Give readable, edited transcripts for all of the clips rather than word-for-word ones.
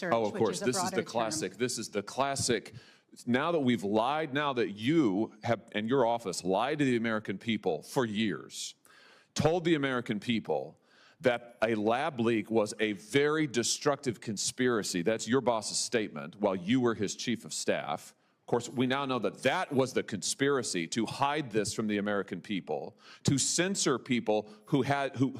Oh, of course. This is the classic. This is the classic. Now that we've lied, now that you have, and your office lied to the American people for years, told the American people that a lab leak was a very destructive conspiracy. That's your boss's statement while you were his chief of staff. Of course, we now know that that was the conspiracy, to hide this from the American people, to censor people who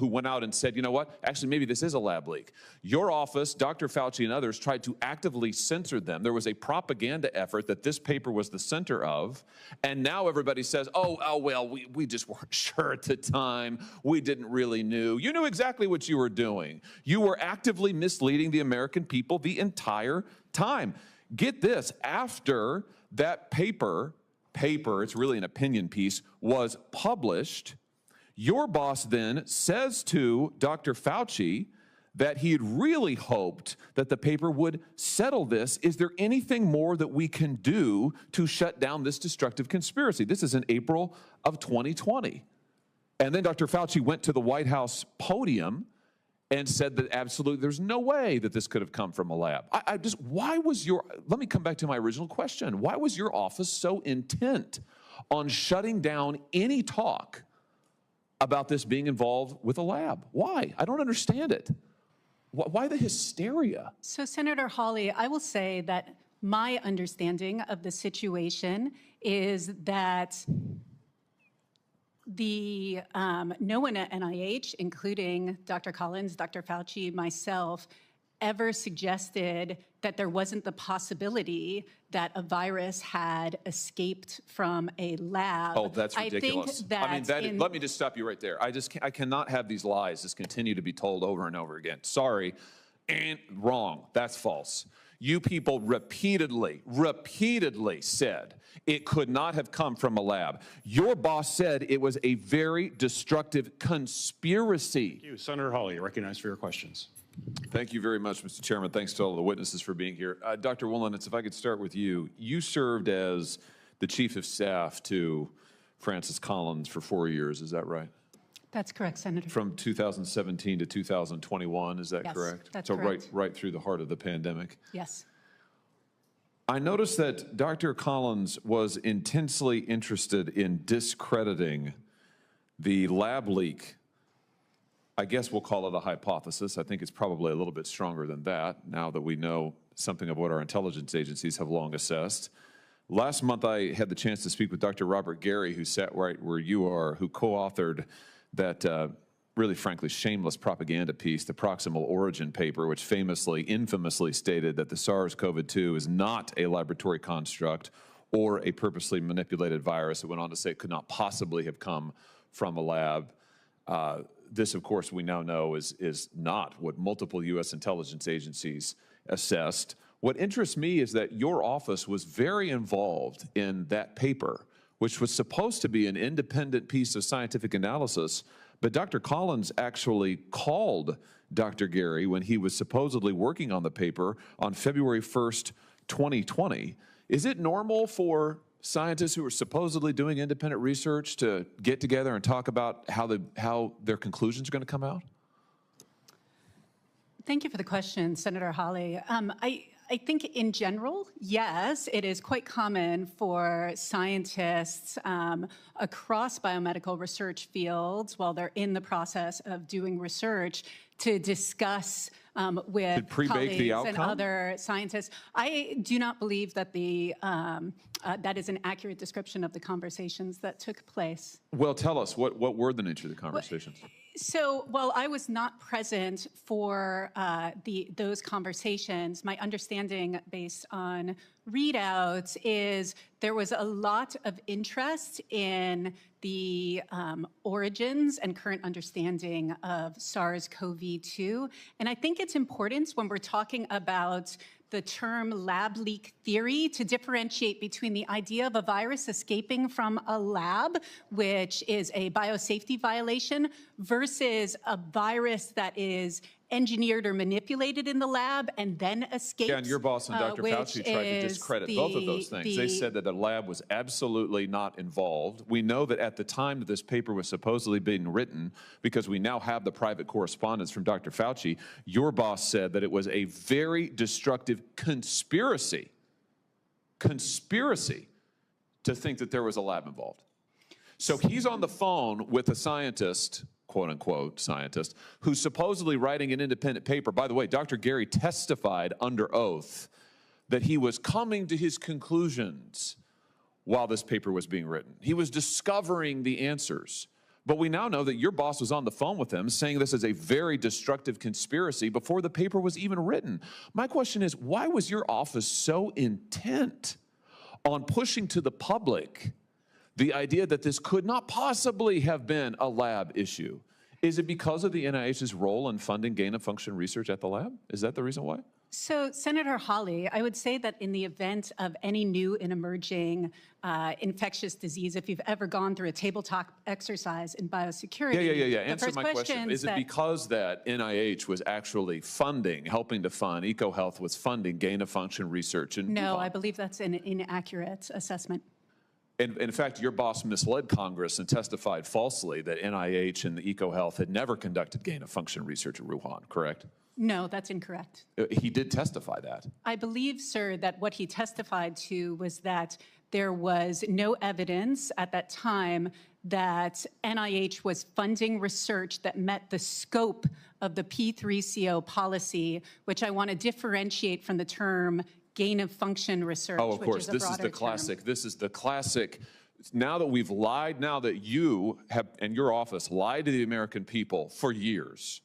went out and said, you know what, actually maybe this is a lab leak. Your office, Dr. Fauci and others, tried to actively censor them. There was a propaganda effort that this paper was the center of, and now everybody says, oh well, we just weren't sure at the time. We didn't really know. You knew exactly what you were doing. You were actively misleading the American people the entire time. Get this, after that paper, it's really an opinion piece, was published, your boss then says to Dr. Fauci that he had really hoped that the paper would settle this. Is there anything more that we can do to shut down this destructive conspiracy? This is in April of 2020. And then Dr. Fauci went to the White House podium and said that absolutely there's no way that this could have come from a lab. Let me come back to my original question. Why was your office so intent on shutting down any talk about this being involved with a lab? Why? I don't understand it. Why the hysteria? So, Senator Hawley, I will say that my understanding of the situation is that no one at NIH, including Dr. Collins, Dr. Fauci, myself, ever suggested that there wasn't the possibility that a virus had escaped from a lab. Oh, that's ridiculous. Let me just stop you right there. I cannot have these lies just continue to be told over and over again. Sorry, and wrong. That's false. You people repeatedly said it could not have come from a lab. Your boss said it was a very destructive conspiracy. Thank you. Senator Hawley, you're recognized for your questions. Thank you very much, Mr. Chairman. Thanks to all of the witnesses for being here. Dr. Wollenitz, if I could start with you. You served as the chief of staff to Francis Collins for 4 years, is that right? That's correct, Senator. From 2017 to 2021, is that correct? That's correct. So right through the heart of the pandemic. Yes. I noticed that Dr. Collins was intensely interested in discrediting the lab leak. I guess we'll call it a hypothesis. I think it's probably a little bit stronger than that now that we know something of what our intelligence agencies have long assessed. Last month, I had the chance to speak with Dr. Robert Gary, who sat right where you are, who co-authored that really, frankly, shameless propaganda piece, the Proximal Origin paper, which infamously stated that the SARS-CoV-2 is not a laboratory construct or a purposely manipulated virus. It went on to say it could not possibly have come from a lab. This, of course, we now know is not what multiple U.S. intelligence agencies assessed. What interests me is that your office was very involved in that paper, which was supposed to be an independent piece of scientific analysis, but Dr. Collins actually called Dr. Gary when he was supposedly working on the paper on February 1st, 2020. Is it normal for scientists who are supposedly doing independent research to get together and talk about how their conclusions are going to come out? Thank you for the question, Senator Hawley. I think in general, yes, it is quite common for scientists across biomedical research fields, while they're in the process of doing research, to discuss with colleagues and other scientists. I do not believe that that is an accurate description of the conversations that took place. Well, tell us, what were the nature of the conversations? So while I was not present for those conversations, my understanding based on readouts is there was a lot of interest in the origins and current understanding of SARS-CoV-2. And I think it's important when we're talking about the term lab leak theory to differentiate between the idea of a virus escaping from a lab, which is a biosafety violation, versus a virus that is engineered or manipulated in the lab and then escaped. Yeah, and your boss and Dr. Fauci tried to discredit both of those things. They said that the lab was absolutely not involved. We know that at the time that this paper was supposedly being written, because we now have the private correspondence from Dr. Fauci, your boss said that it was a very destructive conspiracy to think that there was a lab involved. So he's on the phone with a scientist, quote unquote scientist, who's supposedly writing an independent paper. By the way, Dr. Gary testified under oath that he was coming to his conclusions while this paper was being written. He was discovering the answers. But we now know that your boss was on the phone with him saying this is a very destructive conspiracy before the paper was even written. My question is, why was your office so intent on pushing to the public the idea that this could not possibly have been a lab issue? Is it because of the NIH's role in funding gain-of-function research at the lab? Is that the reason why? So, Senator Hawley, I would say that in the event of any new and emerging infectious disease, if you've ever gone through a tabletop exercise in biosecurity. Yeah. Answer my question. Is it because that NIH was actually helping to fund, EcoHealth was funding gain-of-function research in No, Wuhan? I believe that's an inaccurate assessment. In fact, your boss misled Congress and testified falsely that NIH and EcoHealth had never conducted gain-of-function research at Wuhan, correct? No, that's incorrect. He did testify that. I believe, sir, that what he testified to was that there was no evidence at that time that NIH was funding research that met the scope of the P3CO policy, which I want to differentiate from the term gain-of-function research, Oh, of course. Which is a This is the broader classic. term. This is the classic. Now that we've lied, now that you have, and your office lied to the American people for years,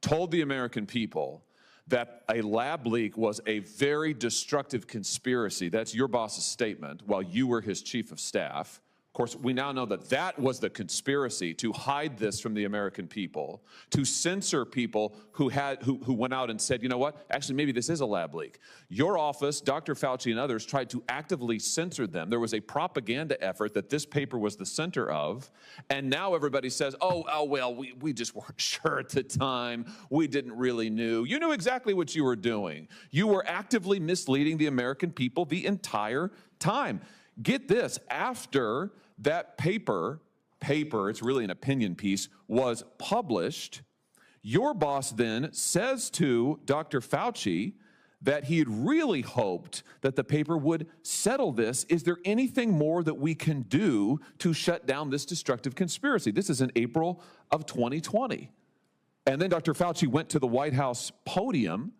told the American people that a lab leak was a very destructive conspiracy. That's your boss's statement while you were his chief of staff. Of course, we now know that that was the conspiracy to hide this from the American people, to censor people who went out and said, you know what, actually, maybe this is a lab leak. Your office, Dr. Fauci and others tried to actively censor them. There was a propaganda effort that this paper was the center of, and now everybody says, oh well, we just weren't sure at the time. We didn't really know. You knew exactly what you were doing. You were actively misleading the American people the entire time. Get this, after that paper, it's really an opinion piece, was published, your boss then says to Dr. Fauci that he had really hoped that the paper would settle this. Is there anything more that we can do to shut down this destructive conspiracy? This is in April of 2020. And then Dr. Fauci went to the White House podium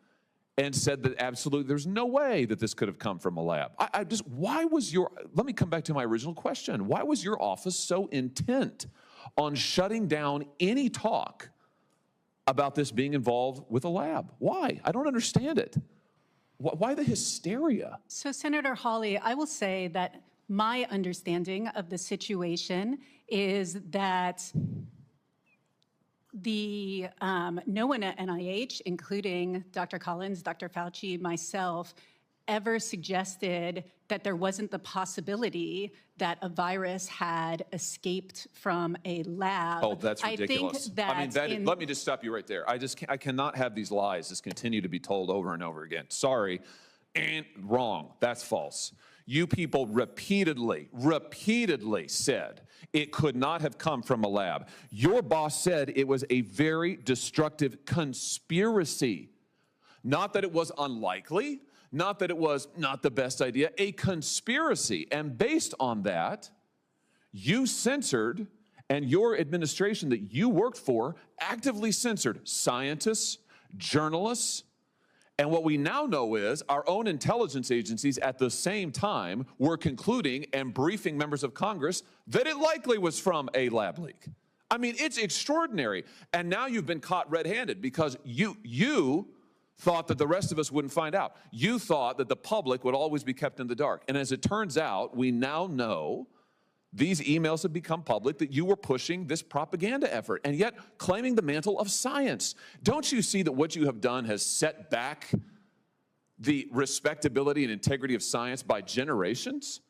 and said that absolutely there's no way that this could have come from a lab. Let me come back to my original question. Why was your office so intent on shutting down any talk about this being involved with a lab? Why? I don't understand it. Why the hysteria? So, Senator Hawley, I will say that my understanding of the situation is that no one at NIH, including Dr. Collins, Dr. Fauci, myself, ever suggested that there wasn't the possibility that a virus had escaped from a lab. Oh, that's ridiculous. Let me just stop you right there. I cannot have these lies just continue to be told over and over again. Sorry, and wrong. That's false. You people repeatedly said it could not have come from a lab. Your boss said it was a very destructive conspiracy. Not that it was unlikely, not that it was not the best idea, a conspiracy. And based on that, you censored, and your administration that you worked for actively censored scientists, journalists, and what we now know is our own intelligence agencies at the same time were concluding and briefing members of Congress that it likely was from a lab leak. I mean, it's extraordinary. And now you've been caught red-handed because you thought that the rest of us wouldn't find out. You thought that the public would always be kept in the dark. And as it turns out, we now know these emails have become public that you were pushing this propaganda effort and yet claiming the mantle of science. Don't you see that what you have done has set back the respectability and integrity of science by generations?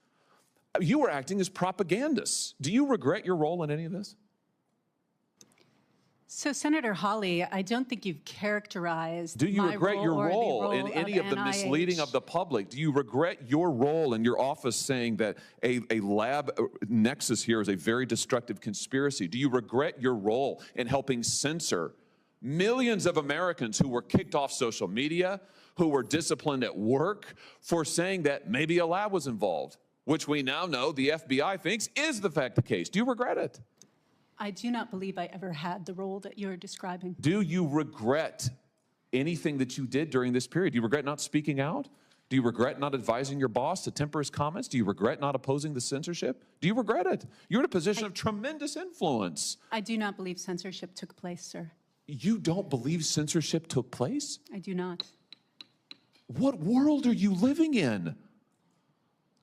You were acting as propagandists. Do you regret your role in any of this? So, Senator Hawley, I don't think you've characterized Do you my regret your or the role in any of the NIH. misleading of the public? Do you regret your role in your office saying that a lab nexus here is a very destructive conspiracy? Do you regret your role in helping censor millions of Americans who were kicked off social media, who were disciplined at work for saying that maybe a lab was involved, which we now know the FBI thinks is the fact the case? Do you regret it? I do not believe I ever had the role that you're describing. Do you regret anything that you did during this period? Do you regret not speaking out? Do you regret not advising your boss to temper his comments? Do you regret not opposing the censorship? Do you regret it? You're in a position of tremendous influence. I do not believe censorship took place, sir. You don't believe censorship took place? I do not. What world are you living in?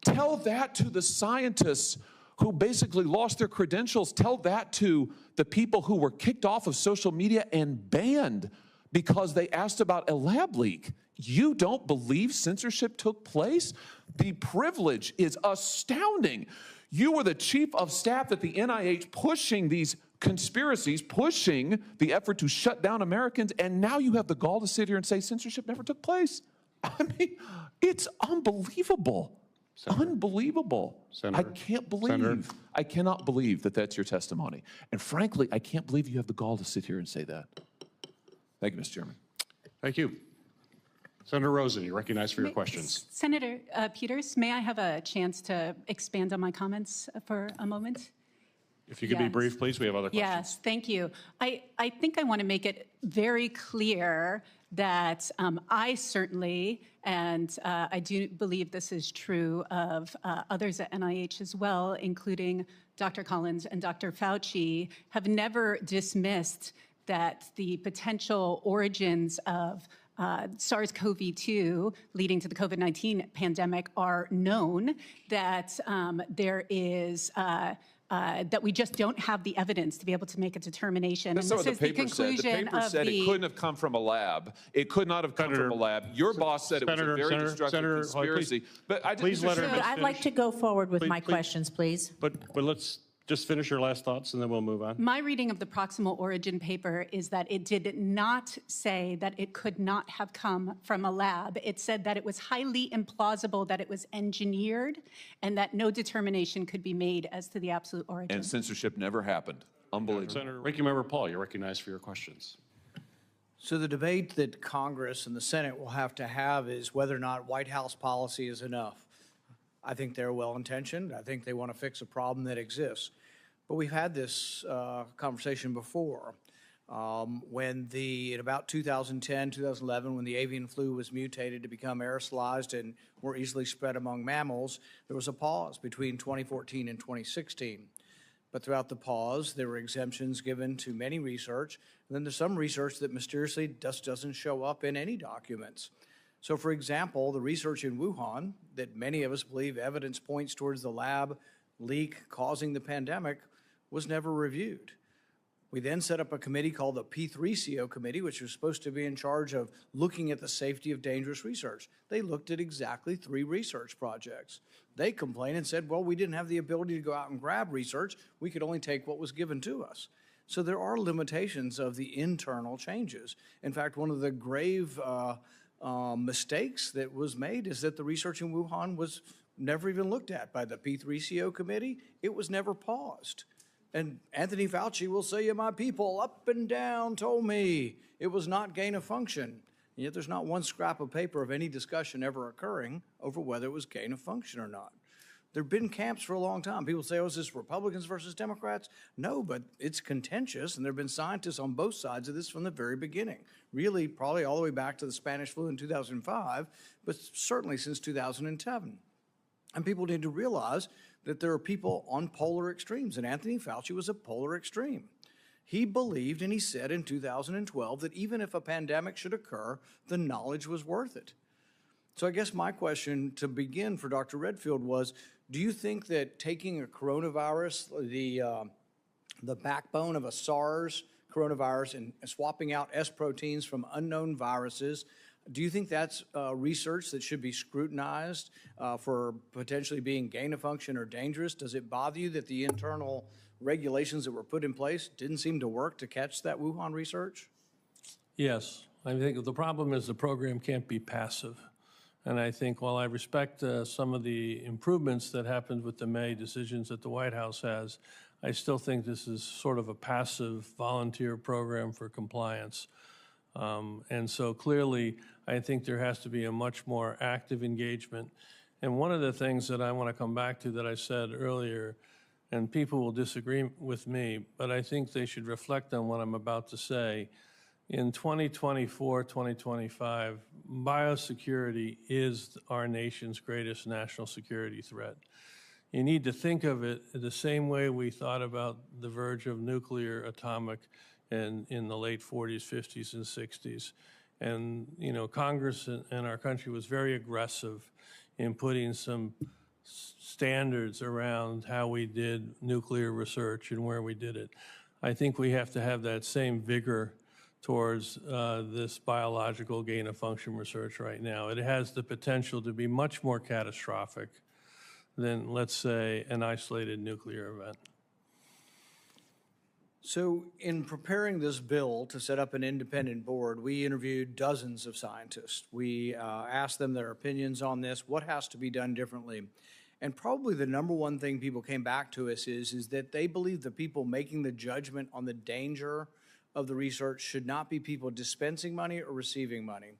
Tell that to the scientists who basically lost their credentials. Tell that to the people who were kicked off of social media and banned because they asked about a lab leak. You don't believe censorship took place? The privilege is astounding. You were the chief of staff at the NIH pushing these conspiracies, pushing the effort to shut down Americans, and now you have the gall to sit here and say censorship never took place. I mean, it's unbelievable. Unbelievable. Senator, I cannot believe that that's your testimony. And frankly, I can't believe you have the gall to sit here and say that. Thank you, Mr. Chairman. Thank you. Senator Rosen, you're recognized for your questions. Senator Peters, may I have a chance to expand on my comments for a moment? If you could be Yes. brief, please. We have other questions. Yes, thank you. I think I want to make it very clear that I certainly, and I do believe this is true of others at NIH as well, including Dr. Collins and Dr. Fauci, have never dismissed that the potential origins of SARS-CoV-2 leading to the COVID-19 pandemic are known, that there is that we just don't have the evidence to be able to make a determination. That's and what this the is the paper said. The conclusion paper of said the. it couldn't have come from a lab. It could not have come from a lab. Your boss said it was a very destructive conspiracy. But I please let her So I'd like to go forward with my questions, please. But let's just finish your last thoughts, and then we'll move on. My reading of the proximal origin paper is that it did not say that it could not have come from a lab. It said that it was highly implausible that it was engineered and that no determination could be made as to the absolute origin. And censorship never happened. Unbelievable. Senator Ranking Member Paul, you're recognized for your questions. So the debate that Congress and the Senate will have to have is whether or not White House policy is enough. I think they're well-intentioned. I think they want to fix a problem that exists. But we've had this conversation before. In about 2010, 2011, when the avian flu was mutated to become aerosolized and more easily spread among mammals, there was a pause between 2014 and 2016. But throughout the pause, there were exemptions given to many research, and then there's some research that mysteriously just doesn't show up in any documents. So, for example, the research in Wuhan that many of us believe evidence points towards the lab leak causing the pandemic was never reviewed. We then set up a committee called the P3CO committee, which was supposed to be in charge of looking at the safety of dangerous research. They looked at exactly 3 research projects. They complained and said, well, we didn't have the ability to go out and grab research. We could only take what was given to us. So there are limitations of the internal changes. In fact, one of the grave mistakes that was made is that the research in Wuhan was never even looked at by the P3CO committee. It was never paused. And Anthony Fauci will say, my people up and down told me it was not gain of function. And yet there's not one scrap of paper of any discussion ever occurring over whether it was gain of function or not. There have been camps for a long time. People say, oh, is this Republicans versus Democrats? No, but it's contentious, and there have been scientists on both sides of this from the very beginning. Really, probably all the way back to the Spanish flu in 2005, but certainly since 2007. And people need to realize that there are people on polar extremes, and Anthony Fauci was a polar extreme. He believed, and he said in 2012, that even if a pandemic should occur, the knowledge was worth it. So I guess my question to begin for Dr. Redfield was, do you think that taking a coronavirus, the backbone of a SARS coronavirus, and swapping out S proteins from unknown viruses Do you think that's research that should be scrutinized for potentially being gain of function or dangerous? Does it bother you that the internal regulations that were put in place didn't seem to work to catch that Wuhan research? Yes. I think the problem is the program can't be passive. And I think while I respect some of the improvements that happened with the May decisions that the White House has, I still think this is sort of a passive volunteer program for compliance. And so clearly, I think there has to be a much more active engagement. And one of the things that I want to come back to that I said earlier, and people will disagree with me, but I think they should reflect on what I'm about to say. In 2024, 2025, biosecurity is our nation's greatest national security threat. You need to think of it the same way we thought about the verge of nuclear, atomic, and in the late 40s, 50s, and 60s. And, you know, Congress and our country was very aggressive in putting some standards around how we did nuclear research and where we did it. I think we have to have that same vigor towards this biological gain of function research right now. It has the potential to be much more catastrophic than, let's say, an isolated nuclear event. So in preparing this bill to set up an independent board, we interviewed dozens of scientists. We asked them their opinions on this, what has to be done differently. And probably the number one thing people came back to us is that they believe the people making the judgment on the danger of the research should not be people dispensing money or receiving money,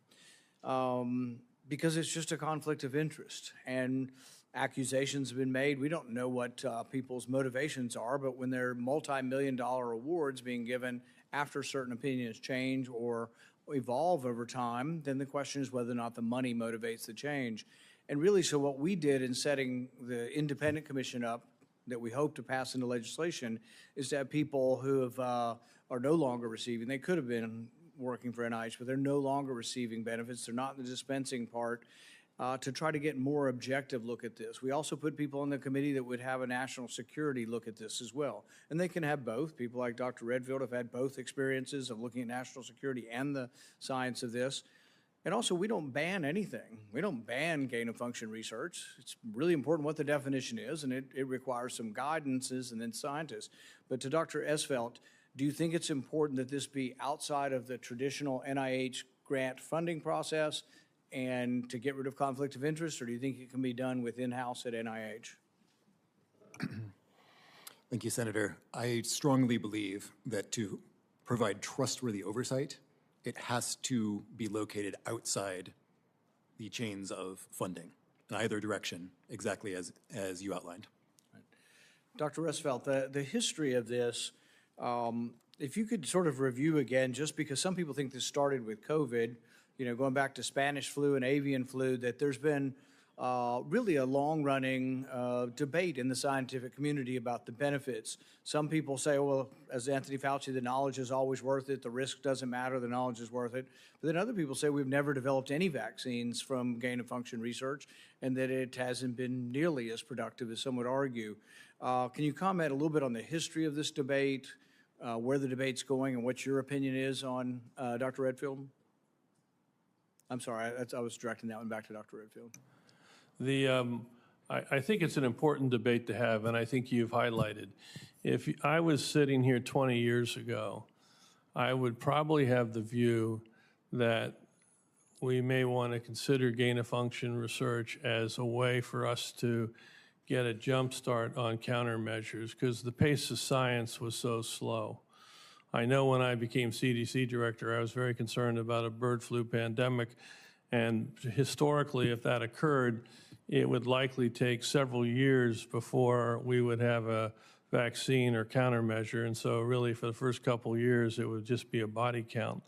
because it's just a conflict of interest. And accusations have been made. We don't know what people's motivations are, but when there are multi-million-dollar awards being given after certain opinions change or evolve over time, then the question is whether or not the money motivates the change. And really, so what we did in setting the independent commission up that we hope to pass into legislation is to have people who have are no longer receiving. They could have been working for NIH, but they're no longer receiving benefits. They're not in the dispensing part, to try to get more objective look at this. We also put people on the committee that would have a national security look at this as well. And they can have both. People like Dr. Redfield have had both experiences of looking at national security and the science of this. And also, we don't ban anything. We don't ban gain of function research. It's really important what the definition is, and it requires some guidances and then scientists. But to Dr. Esvelt, do you think it's important that this be outside of the traditional NIH grant funding process and to get rid of conflict of interest, or do you think it can be done with in-house at NIH? Thank you, Senator. I strongly believe that to provide trustworthy oversight, it has to be located outside the chains of funding in either direction, exactly as you outlined. Right. Dr. Esvelt, the history of this, if you could sort of review again, just because some people think this started with COVID, you know, going back to Spanish flu and avian flu, that there's been really a long-running debate in the scientific community about the benefits. Some people say, well, as Anthony Fauci, the knowledge is always worth it, the risk doesn't matter, the knowledge is worth it. But then other people say we've never developed any vaccines from gain-of-function research and that it hasn't been nearly as productive as some would argue. Can you comment a little bit on the history of this debate, where the debate's going, and what your opinion is on Dr. Redfield? I'm sorry, I was directing that one back to Dr. Redfield. I think it's an important debate to have, and I think you've highlighted. If I was sitting here 20 years ago, I would probably have the view that we may want to consider gain-of-function research as a way for us to get a jump start on countermeasures, because the pace of science was so slow. I know when I became CDC director, I was very concerned about a bird flu pandemic, and historically, if that occurred, it would likely take several years before we would have a vaccine or countermeasure. And so really for the first couple of years, it would just be a body count.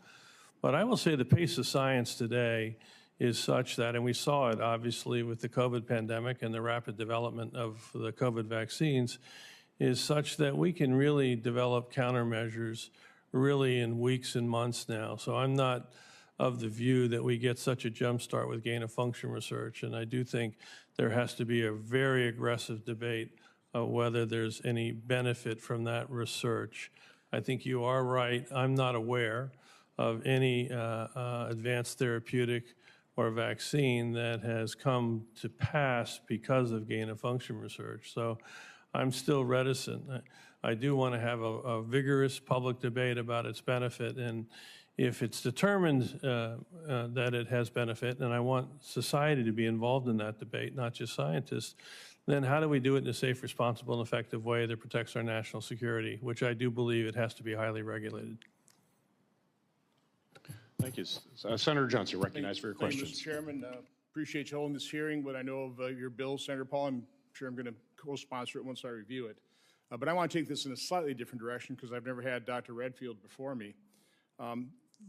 But I will say the pace of science today is such that, and we saw it obviously with the COVID pandemic and the rapid development of the COVID vaccines, is such that we can really develop countermeasures really in weeks and months now. So I'm not of the view that we get such a jump start with gain-of-function research. And I do think there has to be a very aggressive debate of whether there's any benefit from that research. I think you are right. I'm not aware of any advanced therapeutic or vaccine that has come to pass because of gain-of-function research. So I'm still reticent. I do want to have a vigorous public debate about its benefit, and if it's determined that it has benefit, and I want society to be involved in that debate, not just scientists, then how do we do it in a safe, responsible, and effective way that protects our national security, which I do believe it has to be highly regulated. Thank you. Senator Johnson, recognized for your Thank you, questions. Mr. Chairman. Appreciate you holding this hearing. What I know of your bill, Senator Paul, I'm sure I'm going to co-sponsor it once I review it. But I want to take this in a slightly different direction because I've never had Dr. Redfield before me.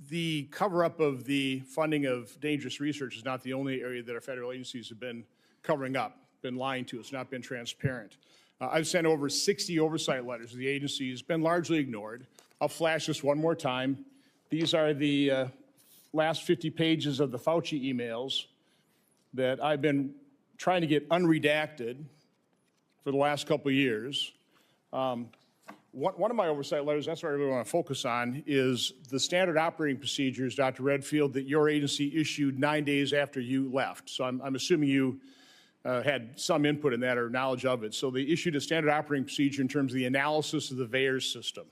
The cover-up of the funding of dangerous research is not the only area that our federal agencies have been covering up, been lying to us, not been transparent. I've sent over 60 oversight letters to the agencies, been largely ignored. I'll flash this one more time. These are the last 50 pages of the Fauci emails that I've been trying to get unredacted for the last couple of years. One of my oversight letters, that's what I really want to focus on, is the standard operating procedures, Dr. Redfield, that your agency issued 9 days after you left. So I'm assuming you had some input in that or knowledge of it. So they issued a standard operating procedure in terms of the analysis of the VAERS system.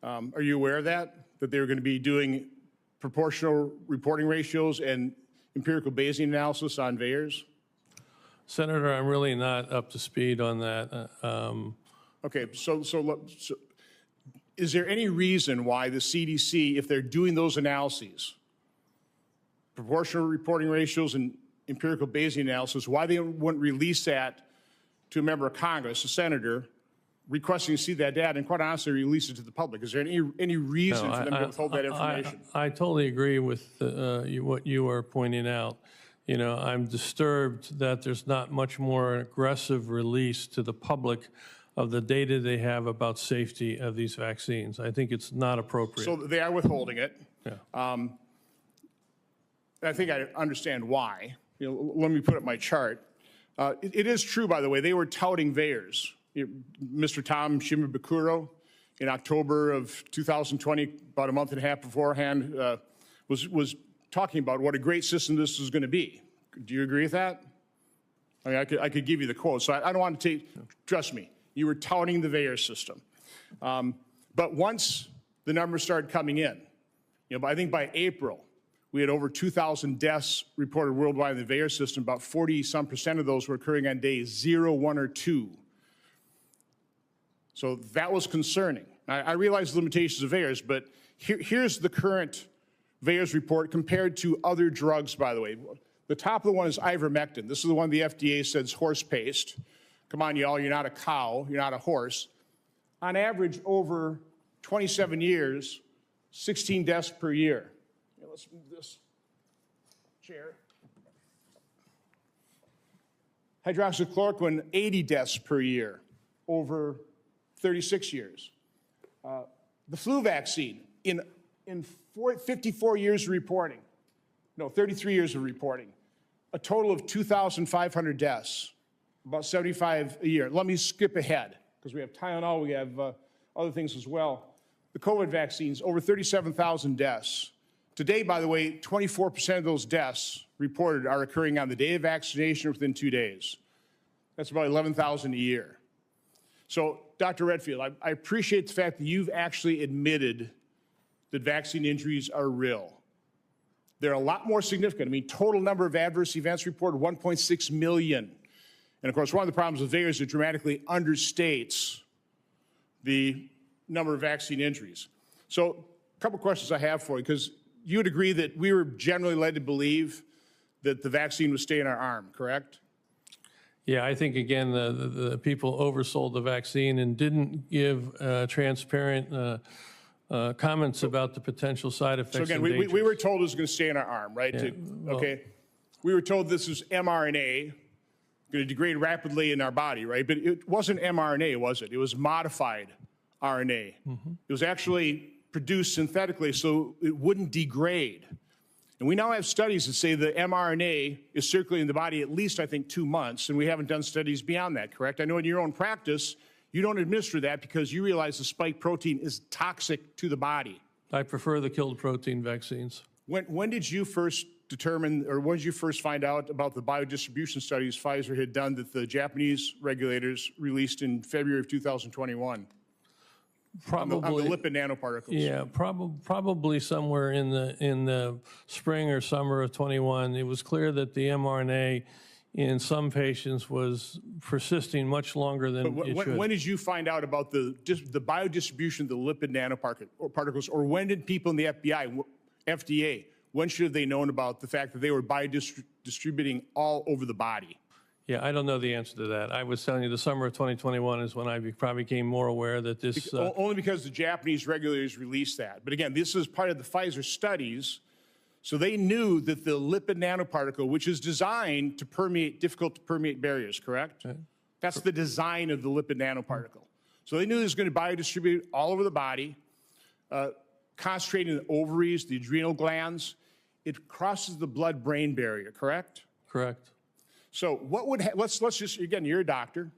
Are you aware of that? That they were going to be doing proportional reporting ratios and empirical Bayesian analysis on VAERS? Senator, I'm really not up to speed on that. Okay, so is there any reason why the CDC, if they're doing those analyses, proportional reporting ratios and empirical Bayesian analysis, why they wouldn't release that to a member of Congress, a senator, requesting to see that data and quite honestly release it to the public? Is there any reason for them to withhold that information? I totally agree with what you are pointing out. You know, I'm disturbed that there's not much more aggressive release to the public of the data they have about safety of these vaccines. I think it's not appropriate. So they are withholding it. Yeah. I think I understand why. You know, let me put up my chart. It is true, by the way, they were touting VAERS. Mr. Tom Shimabukuro, in October of 2020, about a month and a half beforehand, was talking about what a great system this is going to be. Do you agree with that? I mean, I could give you the quote. So I don't want to take, trust me, you were touting the VAERS system. But once the numbers started coming in, you know, I think by April, we had over 2,000 deaths reported worldwide in the VAERS system. About 40-some% of those were occurring on days 0, 1, or 2. So that was concerning. I realize the limitations of VAERS, but here's the current VAERS report compared to other drugs, by the way. The top of the one is ivermectin. This is the one the FDA says horse paste. Come on, y'all, you're not a cow, you're not a horse. On average, over 27 years, 16 deaths per year. Yeah, let's move this chair. Hydroxychloroquine, 80 deaths per year over 36 years. The flu vaccine, in 54 years of reporting, no, 33 years of reporting, a total of 2,500 deaths, about 75 a year. Let me skip ahead, because we have Tylenol, we have other things as well. The COVID vaccines, over 37,000 deaths. Today, by the way, 24% of those deaths reported are occurring on the day of vaccination or within 2 days. That's about 11,000 a year. So, Dr. Redfield, I appreciate the fact that you've actually admitted that vaccine injuries are real. They're a lot more significant. I mean, total number of adverse events reported, 1.6 million. And of course, one of the problems with VAERS is it dramatically understates the number of vaccine injuries. So, a couple questions I have for you, because you would agree that we were generally led to believe that the vaccine would stay in our arm, correct? Yeah, I think, again, the people oversold the vaccine and didn't give transparent comments about the potential side effects. So again, we were told it was going to stay in our arm, right? Yeah, okay. We were told this was mRNA, going to degrade rapidly in our body, right? But it wasn't mRNA, was it? It was modified RNA. Mm-hmm. It was actually produced synthetically so it wouldn't degrade. And we now have studies that say the mRNA is circulating in the body at least, I think, 2 months, and we haven't done studies beyond that, correct? I know in your own practice, you don't administer that because you realize the spike protein is toxic to the body. I prefer the killed protein vaccines. When did you first determine, or when did you first find out about the biodistribution studies Pfizer had done that the Japanese regulators released in February of 2021? Probably on the lipid nanoparticles. Yeah, probably somewhere in the spring or summer of 21. It was clear that the mRNA in some patients was persisting much longer than it should. When did you find out about the biodistribution of the lipid nanoparticles, or when did people in the FDA, when should have they known about the fact that they were biodistributing all over the body? Yeah, I don't know the answer to that. I was telling you the summer of 2021 is when I probably became more aware that this... Only because the Japanese regulators released that. But again, this is part of the Pfizer studies, so they knew that the lipid nanoparticle, which is designed to permeate difficult to permeate barriers, correct? Right. That's the design of the lipid nanoparticle. So they knew it was going to biodistribute all over the body, concentrating in the ovaries, the adrenal glands. It crosses the blood-brain barrier, correct? Correct. So what would, let's just, again, you're a doctor.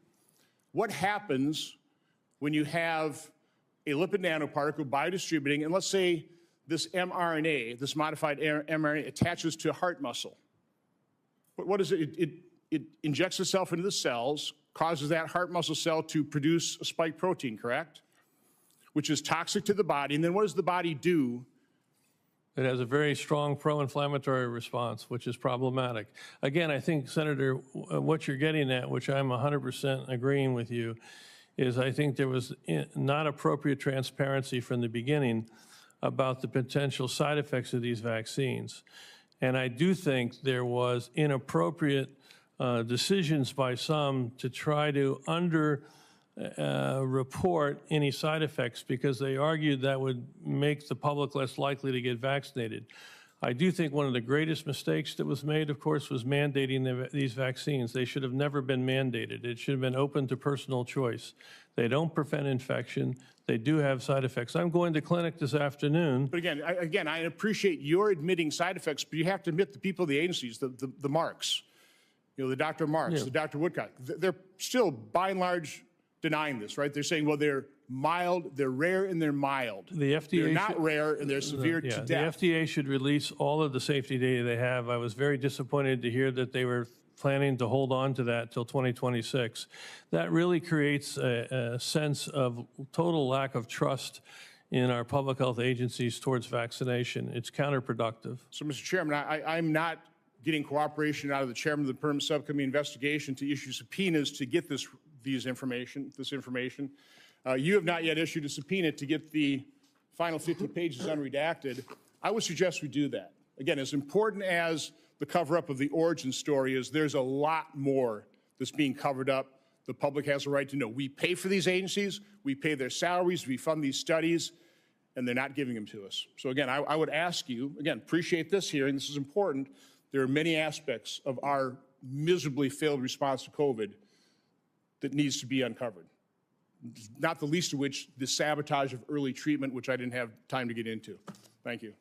What happens when you have a lipid nanoparticle biodistributing, and let's say this mRNA, this modified mRNA attaches to heart muscle? What is it? It injects itself into the cells, causes that heart muscle cell to produce a spike protein, correct? Which is toxic to the body. And then what does the body do? It has a very strong pro-inflammatory response, which is problematic. Again, I think, Senator, what you're getting at, which I'm 100% agreeing with you, is I think there was not appropriate transparency from the beginning about the potential side effects of these vaccines. And I do think there was inappropriate decisions by some to try to report any side effects because they argued that would make the public less likely to get vaccinated. I do think one of the greatest mistakes that was made, of course, was mandating these vaccines. They should have never been mandated. It should have been open to personal choice. They don't prevent infection. They do have side effects. I'm going to clinic this afternoon. But again, I appreciate your admitting side effects, but you have to admit the people of the agencies, the Marks, the Dr. Marks, the Dr. Woodcock, they're still, by and large, denying this, right? They're saying, well, they're mild, they're rare, and they're mild. The FDA they're not rare, and they're severe to death. The FDA should release all of the safety data they have. I was very disappointed to hear that they were planning to hold on to that till 2026. That really creates a sense of total lack of trust in our public health agencies towards vaccination. It's counterproductive. So, Mr. Chairman, I'm not getting cooperation out of the chairman of the Permanent Subcommittee investigation to issue subpoenas to get this information. You have not yet issued a subpoena to get the final 50 pages unredacted. I would suggest we do that. Again, as important as the cover-up of the origin story is, there's a lot more that's being covered up. The public has a right to know. We pay for these agencies, we pay their salaries, we fund these studies, and they're not giving them to us. So again, I would ask you, again, appreciate this hearing, this is important. There are many aspects of our miserably failed response to COVID that needs to be uncovered, not the least of which the sabotage of early treatment, which I didn't have time to get into. Thank you.